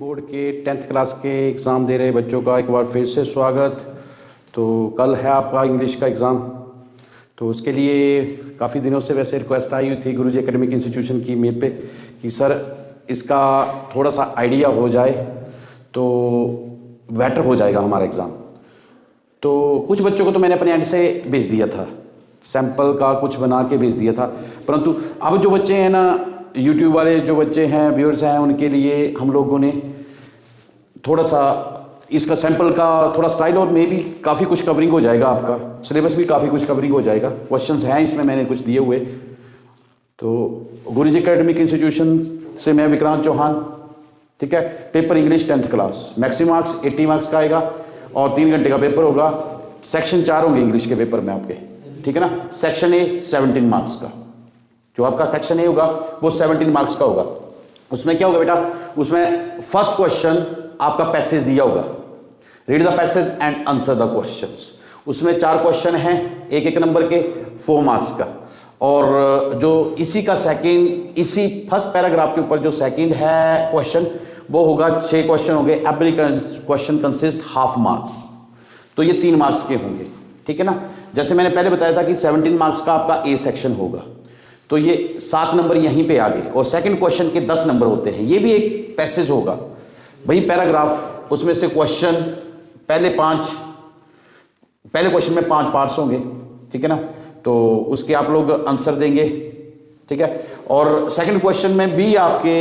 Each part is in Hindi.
बोर्ड के 10th क्लास के एग्ज़ाम दे रहे बच्चों का एक बार फिर से स्वागत। तो कल है आपका इंग्लिश का एग्ज़ाम, तो उसके लिए काफ़ी दिनों से वैसे रिक्वेस्ट आई हुई थी गुरुजी एकेडमिक इंस्टीट्यूशन की मेल पे कि सर इसका थोड़ा सा आइडिया हो जाए तो बेटर हो जाएगा हमारा एग्ज़ाम। तो कुछ बच्चों को तो मैंने अपने एंड से भेज दिया था, सैम्पल का कुछ बना के भेज दिया था, परंतु अब जो बच्चे हैं ना, यूट्यूब वाले जो बच्चे हैं, व्यूअर्स हैं, उनके लिए हम लोगों ने थोड़ा सा इसका सैंपल का थोड़ा स्टाइल और मे भी काफ़ी कुछ कवरिंग हो जाएगा, आपका सिलेबस भी काफ़ी कुछ कवरिंग हो जाएगा। क्वेश्चंस हैं इसमें मैंने कुछ दिए हुए। तो गुरुजी एकेडमिक इंस्टीट्यूशन से मैं विक्रांत चौहान, ठीक है। Paper English 10th class, maximum marks 80 marks का आएगा और 3 घंटे का पेपर होगा। सेक्शन 4 होंगे इंग्लिश के पेपर में आपके, ठीक है ना। सेक्शन ए 17 मार्क्स का, जो आपका सेक्शन ए होगा वो 17 मार्क्स का होगा। उसमें क्या होगा बेटा, उसमें फर्स्ट क्वेश्चन आपका पैसेज दिया होगा, read the passage and answer the questions. उसमें 4 क्वेश्चन हैं, एक नंबर के, 4 मार्क्स का। और जो इसी का सेकंड, इसी फर्स्ट पैराग्राफ के ऊपर जो सेकंड है क्वेश्चन, वो होगा 6 क्वेश्चन होंगे। Every question consist half marks, तो ये 3 मार्क्स के होंगे, ठीक है ना। जैसे मैंने पहले बताया था कि 17 मार्क्स का आपका ए सेक्शन होगा, तो ये 7 नंबर यहीं पे आ गए। और सेकंड क्वेश्चन के 10 नंबर होते हैं, ये भी एक पैसेज होगा वही पैराग्राफ। उसमें से क्वेश्चन पहले क्वेश्चन में 5 पार्ट्स होंगे, ठीक है ना। तो उसके आप लोग आंसर देंगे, ठीक है। और सेकंड क्वेश्चन में भी आपके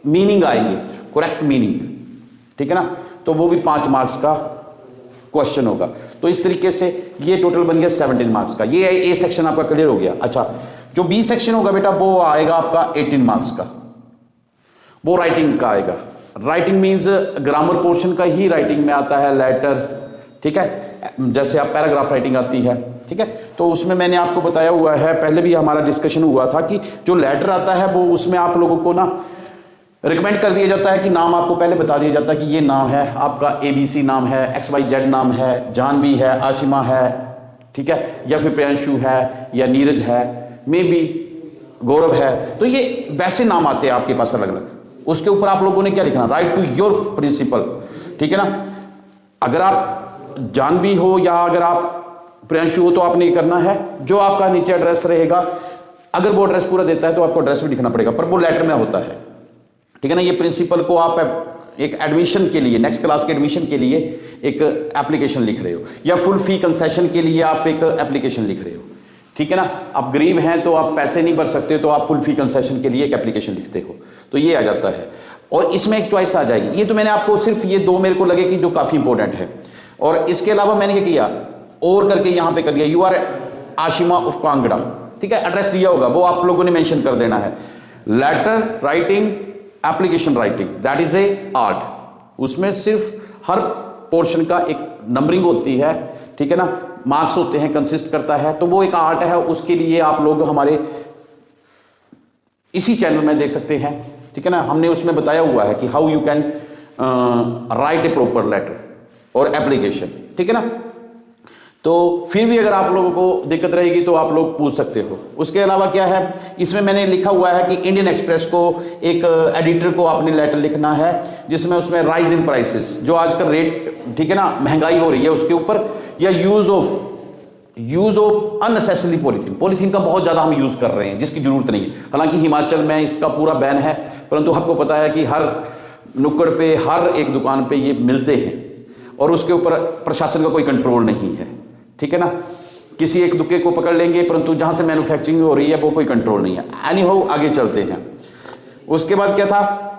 मीनिंग आएंगे, करेक्ट मीनिंग, ठीक है ना। तो वो भी 5 मार्क्स का क्वेश्चन होगा। तो इस तरीके से ये टोटल बन गया 17 मार्क्स का। ये ए सेक्शन आपका क्लियर हो गया। अच्छा, जो बी सेक्शन होगा बेटा वो आएगा आपका 18 मार्क्स का, वो राइटिंग का आएगा। राइटिंग मींस ग्रामर पोर्शन का ही राइटिंग में आता है, लेटर, ठीक है। जैसे आप पैराग्राफ राइटिंग आती है, ठीक है। तो उसमें मैंने आपको बताया हुआ है, पहले भी हमारा डिस्कशन हुआ था कि जो लेटर आता है वो उसमें आप लोगों को ना रिकमेंड कर दिया जाता है कि नाम आपको पहले बता दिया जाता है कि ये नाम है आपका, ABC नाम है, XYZ नाम है, जानवी है, आशिमा है, ठीक है, या फिर प्रियांशु है, या नीरज है, मे बी गौरव है। तो ये वैसे नाम आते हैं आपके पास अलग अलग। उसके ऊपर आप लोगों ने क्या लिखना, राइट टू योर प्रिंसिपल, ठीक है ना। अगर आप जानवी हो या अगर आप प्रियांशु हो तो आपने करना है, जो आपका नीचे एड्रेस रहेगा, अगर वो एड्रेस पूरा देता है तो आपको एड्रेस भी लिखना पड़ेगा, पर वो लेटर में होता है, ठीक है ना। ये प्रिंसिपल को आप एक एडमिशन के लिए, नेक्स्ट क्लास के एडमिशन के लिए एक एप्लीकेशन लिख रहे हो, या फुल फी कंसेशन के लिए आप एक एप्लीकेशन लिख रहे हो, ठीक है ना। आप गरीब हैं तो आप पैसे नहीं भर सकते, तो आप फुल फी कंसेशन के लिए एक एप्लीकेशन लिखते हो, तो ये आ जाता है। और इसमें एक चॉइस आ जाएगी। ये तो मैंने आपको सिर्फ ये 2 मेरे को लगे कि जो काफ़ी इंपॉर्टेंट है। और इसके अलावा मैंने क्या किया, और करके यहाँ पे कर दिया, you are Ashima of Kangra, ठीक है। एड्रेस दिया होगा, वो आप लोगों ने मेंशन कर देना है। Letter writing, application writing, that is a art. उसमें सिर्फ हर पोर्शन का एक नंबरिंग होती है, ठीक है ना, मार्क्स होते हैं, कंसिस्ट करता है, तो वो एक आर्ट है। उसके लिए आप लोग हमारे इसी चैनल में देख सकते हैं, ठीक है ना। हमने उसमें बताया हुआ है कि how you can write a proper letter और एप्लीकेशन, ठीक है ना। तो फिर भी अगर आप लोगों को दिक्कत रहेगी तो आप लोग पूछ सकते हो। उसके अलावा क्या है, इसमें मैंने लिखा हुआ है कि इंडियन एक्सप्रेस को एक एडिटर को आपने लेटर लिखना है, जिसमें उसमें राइज इन प्राइसेस, जो आजकल रेट, ठीक है ना, महंगाई हो रही है उसके ऊपर, या यूज ऑफ अननेसेसरी पॉलीथीन का बहुत ज़्यादा हम यूज़ कर रहे हैं जिसकी ज़रूरत नहीं है। हालांकि हिमाचल में इसका पूरा बैन है, परंतु आपको पता है कि हर नुक्कड़ पे, हर एक दुकान पे ये मिलते हैं, और उसके ऊपर प्रशासन का कोई कंट्रोल नहीं है, ठीक है ना। किसी एक दुकान को पकड़ लेंगे, परंतु जहां से मैन्युफैक्चरिंग हो रही है वो कोई कंट्रोल नहीं है। एनी हाउ, आगे चलते हैं। उसके बाद क्या था,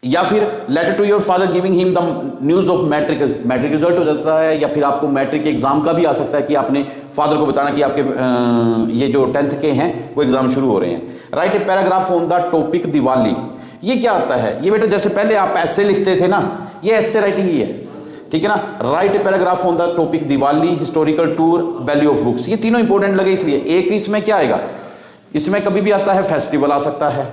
या फिर letter to your father giving him the news of matric result हो जाता है, या फिर आपको मैट्रिक एग्जाम का भी आ सकता है कि आपने फादर को बताना कि आपके ये जो 10th के हैं वो एग्जाम शुरू हो रहे हैं। Right a paragraph on the topic Diwali. ये क्या आता है, ये बेटा जैसे पहले आप ऐसे लिखते थे ना, ये ऐसे राइटिंग ही है, ठीक है ना। Right a paragraph on the topic Diwali, historical tour, value of books. ये तीनों इंपॉर्टेंट लगे इसलिए। एक इसमें क्या आएगा, इसमें कभी भी आता है फेस्टिवल आ सकता है,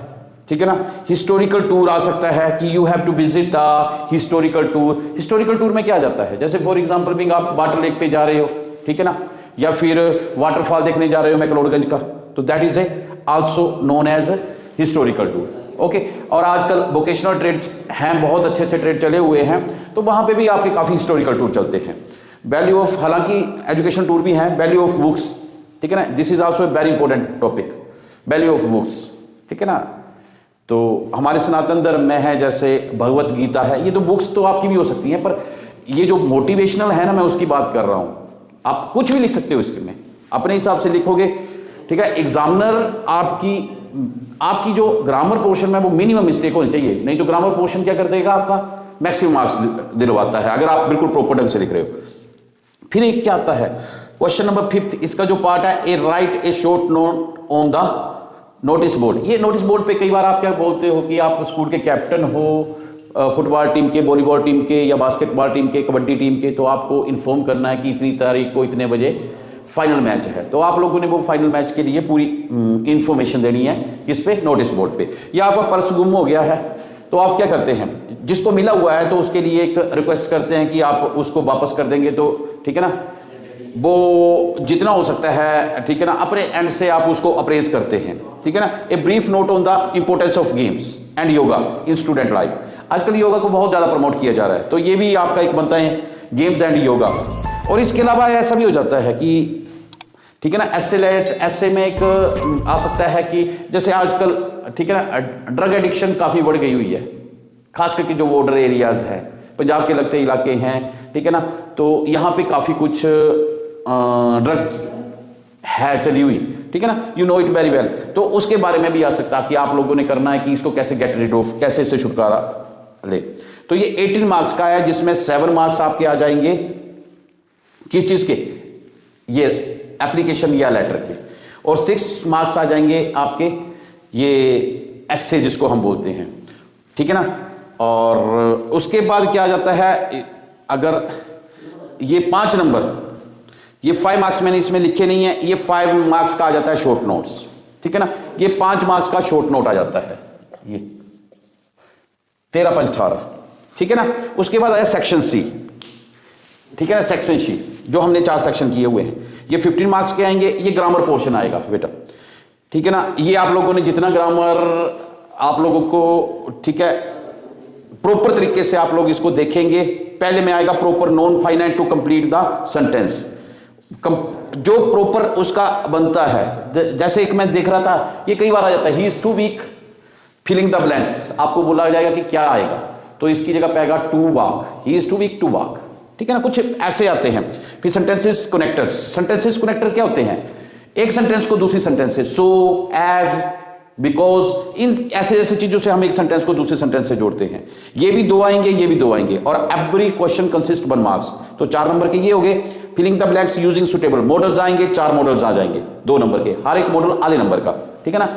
ठीक है ना। हिस्टोरिकल टूर आ सकता है कि you have to visit the historical tour. Historical tour में क्या आ जाता है, जैसे फॉर एग्जांपल बिंग आप वाटर लेक पे जा रहे हो, ठीक है ना, या फिर वाटरफॉल देखने जा रहे हो मैक्लोडगंज का, तो that is a also known as historical tour. Okay. और आजकल वोकेशनल ट्रेड हैं, बहुत अच्छे अच्छे ट्रेड चले हुए हैं, तो वहां पे भी आपके काफी हिस्टोरिकल टूर चलते हैं। वैल्यू ऑफ, हालांकि एजुकेशन टूर भी हैं, वैल्यू ऑफ बुक्स, ठीक है ना, this is also a very important topic, value of books, ठीक है ना। तो हमारे सनातन धर्म में है जैसे भगवत गीता है, ये तो बुक्स तो आपकी भी हो सकती हैं, पर ये जो मोटिवेशनल है ना, मैं उसकी बात कर रहा हूं। आप कुछ भी लिख सकते हो इसके में, अपने हिसाब से लिखोगे, ठीक है। एग्जामिनर आपकी जो ग्रामर पोर्शन में वो मिनिमम मिस्टेक होनी चाहिए, नहीं तो ग्रामर पोर्शन क्या कर देगा, आपका मैक्सिमम मार्क्स दिलवाता है अगर आप बिल्कुल प्रॉपर ढंग से लिख रहे हो। फिर एक क्या आता है, क्वेश्चन नंबर 5, इसका जो पार्ट है, A write a short note on the notice board. ये नोटिस बोर्ड पे कई बार आप क्या बोलते हो कि आप स्कूल के कैप्टन हो, फुटबॉल टीम के, वॉलीबॉल टीम के, या बास्केटबॉल टीम के, कबड्डी टीम के, तो आपको इन्फॉर्म करना है कि इतनी तारीख को इतने बजे फाइनल मैच है। तो आप लोगों ने वो फाइनल मैच के लिए पूरी इंफॉर्मेशन देनी है किस पे, नोटिस बोर्ड पे। या आपका पर्स गुम हो गया है, तो आप क्या करते हैं, जिसको मिला हुआ है तो उसके लिए एक रिक्वेस्ट करते हैं कि आप उसको वापस कर देंगे, तो ठीक है ना, वो जितना हो सकता है, ठीक है ना, अपने एंड से आप उसको अप्रेज करते हैं, ठीक है ना। A brief note on the importance of games and yoga in student life. आजकल योगा को बहुत ज़्यादा प्रमोट किया जा रहा है, तो ये भी आपका एक बनता है, गेम्स एंड योगा। और इसके अलावा ऐसा भी हो जाता है कि, ठीक है ना, ऐसे में एक आ सकता है कि जैसे आजकल, ठीक है ना, ड्रग एडिक्शन काफ़ी बढ़ गई हुई है, खास करके जो बॉर्डर एरियाज हैं, पंजाब के लगते इलाके हैं, ठीक है ना, तो यहाँ पे काफ़ी कुछ ड्रग्स है चली हुई, ठीक है ना, you know it very well. तो उसके बारे में भी आ सकता है कि आप लोगों ने करना है कि इसको कैसे गेट रिड ऑफ, कैसे इससे छुटकारा ले। तो ये 18 मार्क्स का है, जिसमें 7 मार्क्स आपके आ जाएंगे किस चीज़ के, ये एप्लीकेशन या लेटर के, और 6 मार्क्स आ जाएंगे आपके ये एस्से जिसको हम बोलते हैं, ठीक है ना। और उसके बाद क्या आ जाता है, अगर ये 5 नंबर, ये 5 मार्क्स मैंने इसमें लिखे नहीं है, ये 5 मार्क्स का आ जाता है शॉर्ट नोट्स, ठीक है ना, ये 5 मार्क्स का शॉर्ट नोट आ जाता है, ये 13 5 18, ठीक है ना। उसके बाद आया सेक्शन सी, ठीक है ना, सेक्शन सी जो हमने 4 सेक्शन किए हुए हैं, ये 15 मार्क्स के आएंगे, ये ग्रामर पोर्शन आएगा बेटा, ठीक है ना। ये आप लोगों ने जितना ग्रामर आप लोगों को, ठीक है, प्रॉपर तरीके से आप लोग इसको देखेंगे। पहले में आएगा proper non finite to complete the sentence, जो प्रॉपर उसका बनता है। जैसे एक मैं देख रहा था, ये कई बार आ जाता है, he is too weak filling the blanks, आपको बोला जाएगा कि क्या आएगा, तो इसकी जगह पे आएगा to walk, he is too weak to walk, ठीक है ना, कुछ ऐसे आते हैं। फिर सेंटेंसेस कनेक्टर्स, सेंटेंसेस कनेक्टर क्या होते हैं, एक सेंटेंस को दूसरी सेंटेंस से, सो, एज, बिकॉज, इन ऐसे ऐसे चीजों से हम एक सेंटेंस को दूसरे सेंटेंस से जोड़ते हैं। ये भी 2 आएंगे, ये भी 2 आएंगे, और एवरी क्वेश्चन कंसिस्ट 1 मार्क्स, तो 4 नंबर के ये हो गए। Filling the blanks using suitable modals आएंगे, 4 मॉडल्स आ जाएंगे 2 नंबर के, हर एक मॉडल आधे नंबर का, ठीक है ना।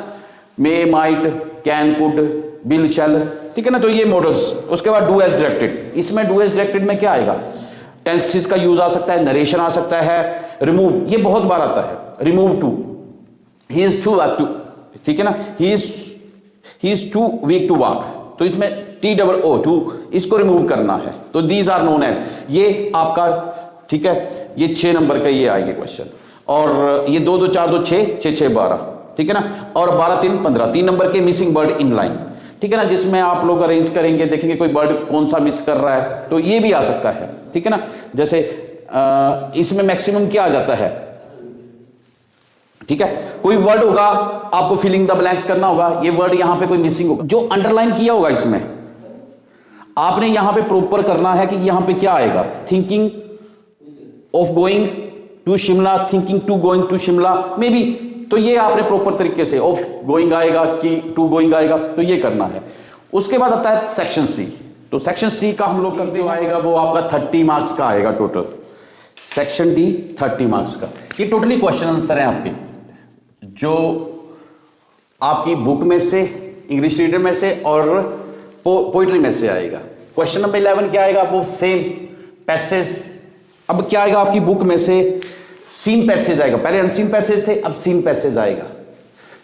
मे, माइट, कैन, कुड, विल, शैल, ठीक है ना, तो ये मॉडल्स। उसके बाद डू एज डायरेक्टेड, इसमें डू एज डायरेक्टेड में क्या आएगा, टेंसेस का यूज आ सकता है, नरेशन आ सकता है, रिमूव, ये बहुत बार आता है, remove too, he is too too, ठीक है ना, he is too weak to walk, तो इसमें TOO टू, इसको रिमूव करना है, तो दीज आर नोन एज, ये आपका, ठीक है, ये 6 नंबर का ये आएंगे क्वेश्चन। और ये 2 2 4 2 6 6 6 12, ठीक है ना, और 12 3 15, 3 नंबर के मिसिंग वर्ड इन लाइन, ठीक है ना, जिसमें आप लोग अरेंज करेंगे, देखेंगे कोई वर्ड कौन सा मिस कर रहा है, तो ये भी आ सकता है, ठीक है ना। जैसे इसमें मैक्सिमम क्या आ जाता है, ठीक है, कोई वर्ड होगा आपको फिलिंग द ब्लैंक्स करना होगा, ये वर्ड यहां पे कोई मिसिंग होगा, जो अंडरलाइन किया होगा इसमें आपने यहां पे प्रॉपर करना है कि यहां पे क्या आएगा, thinking of going to Shimla, thinking to going to Shimla may be, तो ये आपने प्रॉपर तरीके से ऑफ गोइंग आएगा कि टू गोइंग आएगा, तो ये करना है। उसके बाद आता है सेक्शन सी, तो सेक्शन सी का हम लोग करते आएगा वो आपका 30 मार्क्स का आएगा टोटल, सेक्शन डी 30 मार्क्स का। ये टोटली क्वेश्चन आंसर है आपके, जो आपकी बुक में से, इंग्लिश रीडर में से और पोइट्री में से आएगा। क्वेश्चन नंबर 11 क्या आएगा, वो सेम पैसेज, अब क्या आएगा आपकी बुक में से, सीन पैसेज आएगा, पहले अनसीन पैसेज थे, अब सीन पैसेज आएगा।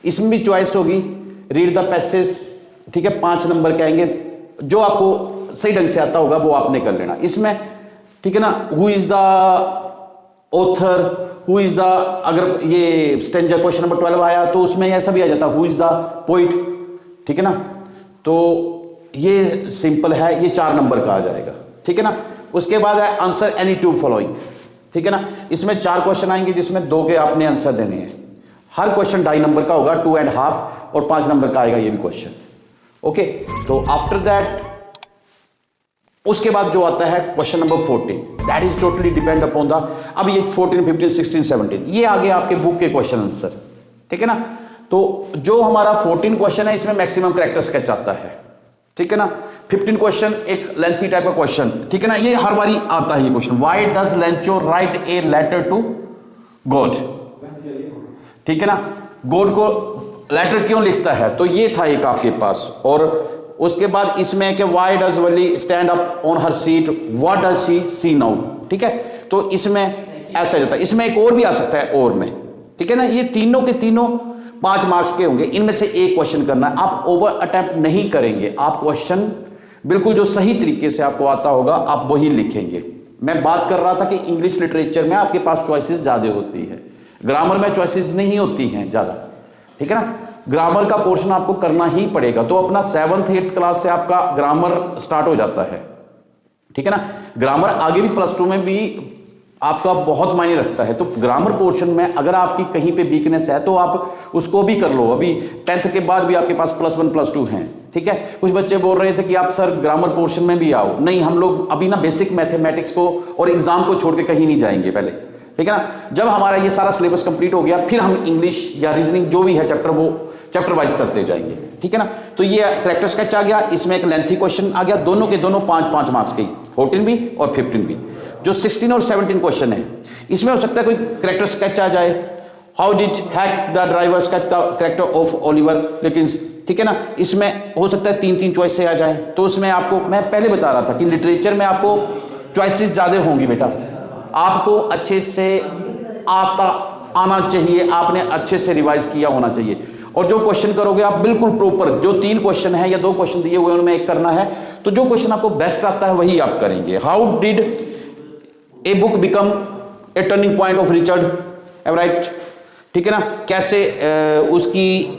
इसमें भी चॉइस होगी, रीड द पैसेज, ठीक है, 5 नंबर के आएंगे, जो आपको सही ढंग से आता होगा वो आपने कर लेना। इसमें, ठीक है ना, who is the author, who is the, अगर ये स्टेंजा क्वेश्चन नंबर 12 आया तो उसमें ऐसा भी आ जाता, हु इज द पोइट, ठीक है ना, तो ये सिंपल है, ये 4 नंबर का आ जाएगा, ठीक है ना। उसके बाद है आंसर एनी टू फॉलोइंग, ठीक है ना। इसमें 4 क्वेश्चन आएंगे जिसमें 2 के आपने आंसर देने हैं। हर क्वेश्चन 2.5 नंबर का होगा, 2.5 और 5 नंबर का आएगा ये भी क्वेश्चन। ओके, तो आफ्टर दैट उसके बाद जो आता है question number 14, that is totally depend upon the, अब ये 14, 15, 16, 17 ये आगे आपके बुक के क्वेश्चन आंसर, ठीक है ना। तो जो हमारा 14 क्वेश्चन है इसमें मैक्सिमम कैरेक्टर स्केच आता है, ठीक है ना। 15 क्वेश्चन एक लेंथी टाइप का क्वेश्चन, ठीक है ना, ये हर बारी आता है ये question. Why does Lencho write a letter to God, ठीक है ना, गॉड को लेटर क्यों लिखता है, तो ये था एक आपके पास। और उसके बाद इसमें कि why does Valli stand up on her seat, what does she see now, ठीक है। तो इसमें ऐसा जाता है, इसमें एक और भी आ सकता है और में, ठीक है ना। ये तीनों के तीनों 5 मार्क्स के होंगे, इनमें से एक क्वेश्चन करना है। आप ओवर अटेम्प्ट नहीं करेंगे, आप क्वेश्चन बिल्कुल जो सही तरीके से आपको आता होगा आप वही लिखेंगे। मैं बात कर रहा था कि इंग्लिश लिटरेचर में आपके पास चॉइसेस ज्यादा होती है, ग्रामर में चॉइसेस नहीं होती हैं ज्यादा, ठीक है ना। ग्रामर का पोर्शन आपको करना ही पड़ेगा, तो अपना 7th 8th क्लास से आपका ग्रामर स्टार्ट हो जाता है, ठीक है ना। ग्रामर आगे भी +2 में भी आपका बहुत मायने रखता है। तो ग्रामर पोर्शन में अगर आपकी कहीं पे वीकनेस है तो आप उसको भी कर लो। अभी 10th के बाद भी आपके पास +1 +2 हैं, ठीक है। कुछ बच्चे बोल रहे थे कि आप सर ग्रामर पोर्शन में भी आओ, नहीं, हम लोग अभी ना बेसिक मैथमेटिक्स को और एग्जाम को छोड़ के कहीं नहीं जाएंगे पहले, ठीक है ना। जब हमारा ये सारा सिलेबस कंप्लीट हो गया फिर हम इंग्लिश या रीजनिंग जो भी है चैप्टर वो चैप्टर वाइज करते जाएंगे, ठीक है ना। तो ये कैरेक्टर स्केच आ गया, इसमें एक लेंथी क्वेश्चन आ गया, दोनों के दोनों 5-5 मार्क्स के, 14 भी और 15 भी। जो 16 और 17 क्वेश्चन है इसमें हो सकता है कोई कैरेक्टर स्केच आ जाए, how did hack the driver sketch the character of Oliver, लेकिन ठीक है ना, इसमें हो सकता है 3-3 चॉइस से आ जाए। तो उसमें आपको मैं पहले बता रहा था कि लिटरेचर में आपको चॉइसेस ज्यादा होंगी बेटा, आपको अच्छे से आना चाहिए, आपने अच्छे से रिवाइज किया होना चाहिए। और जो क्वेश्चन करोगे आप बिल्कुल प्रॉपर, जो 3 क्वेश्चन है या 2 क्वेश्चन दिए हुए उनमें एक करना है, तो जो क्वेश्चन आपको बेस्ट आता है वही आप करेंगे। How did a book become a turning point of Richard Evright, ठीक है ना, कैसे उसकी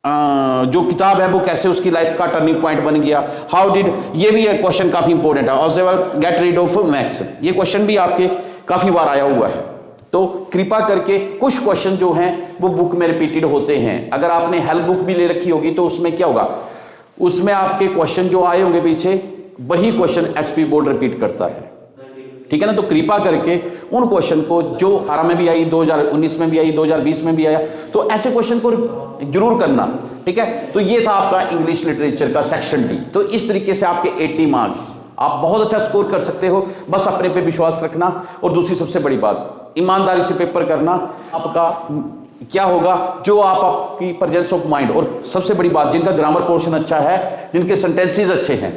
जो किताब है वो कैसे उसकी लाइफ का टर्निंग पॉइंट बन गया। हाउ डिड, ये भी एक क्वेश्चन काफी इंपॉर्टेंट है। ऑस्वेल गेट रीड ऑफ मैक्स, ये क्वेश्चन भी आपके काफी बार आया हुआ है। तो कृपा करके कुछ क्वेश्चन जो हैं वो बुक में रिपीटेड होते हैं। अगर आपने हेल्प बुक भी ले रखी होगी तो उसमें क्या होगा, उसमें आपके क्वेश्चन जो आए होंगे पीछे वही क्वेश्चन एसपी बोर्ड रिपीट करता है, ठीक है ना। तो कृपा करके उन क्वेश्चन को जो 18 में भी आई, 2019 में भी आई, 2020 में भी आया, तो ऐसे क्वेश्चन को जरूर करना, ठीक है। तो ये था आपका इंग्लिश लिटरेचर का सेक्शन डी। तो इस तरीके से आपके 80 मार्क्स, आप बहुत अच्छा स्कोर कर सकते हो, बस अपने पे विश्वास रखना। और दूसरी सबसे बड़ी बात, ईमानदारी से पेपर करना। आपका क्या होगा, जो आपकी प्रेजेंस ऑफ माइंड, और सबसे बड़ी बात, जिनका ग्रामर पोर्शन अच्छा है, जिनके सेंटेंसेस अच्छे हैं,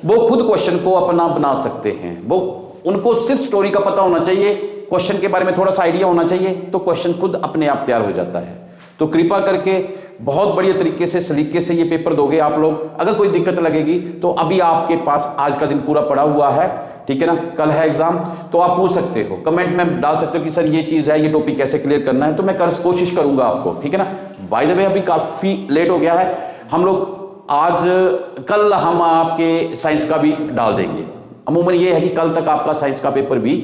वो खुद क्वेश्चन को अपना बना सकते हैं। वो उनको सिर्फ स्टोरी का पता होना चाहिए, क्वेश्चन के बारे में थोड़ा सा आइडिया होना चाहिए, तो क्वेश्चन खुद अपने आप तैयार हो जाता है। तो कृपा करके बहुत बढ़िया तरीके से सलीके से ये पेपर दोगे आप लोग। अगर कोई दिक्कत लगेगी तो अभी आपके पास आज का दिन पूरा पड़ा हुआ है, ठीक है ना, कल है एग्जाम, तो आप पूछ सकते हो, कमेंट में डाल सकते हो कि सर ये चीज है, ये टॉपिक कैसे क्लियर करना है, तो मैं कोशिश करूंगा आपको, ठीक है ना। बाय द वे अभी काफी लेट हो गया है, हम लोग आज कल हम आपके साइंस का भी डाल देंगे। अमूमन ये है कि कल तक आपका साइंस का पेपर भी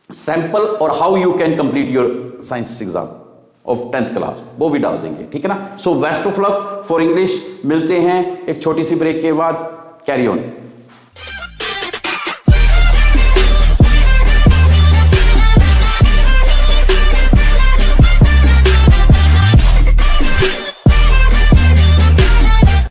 सैंपल और how you can complete your science exam of 10th class वो भी डाल देंगे, ठीक है ना। So best of luck for English. मिलते हैं एक छोटी सी ब्रेक के बाद, कैरी ऑन।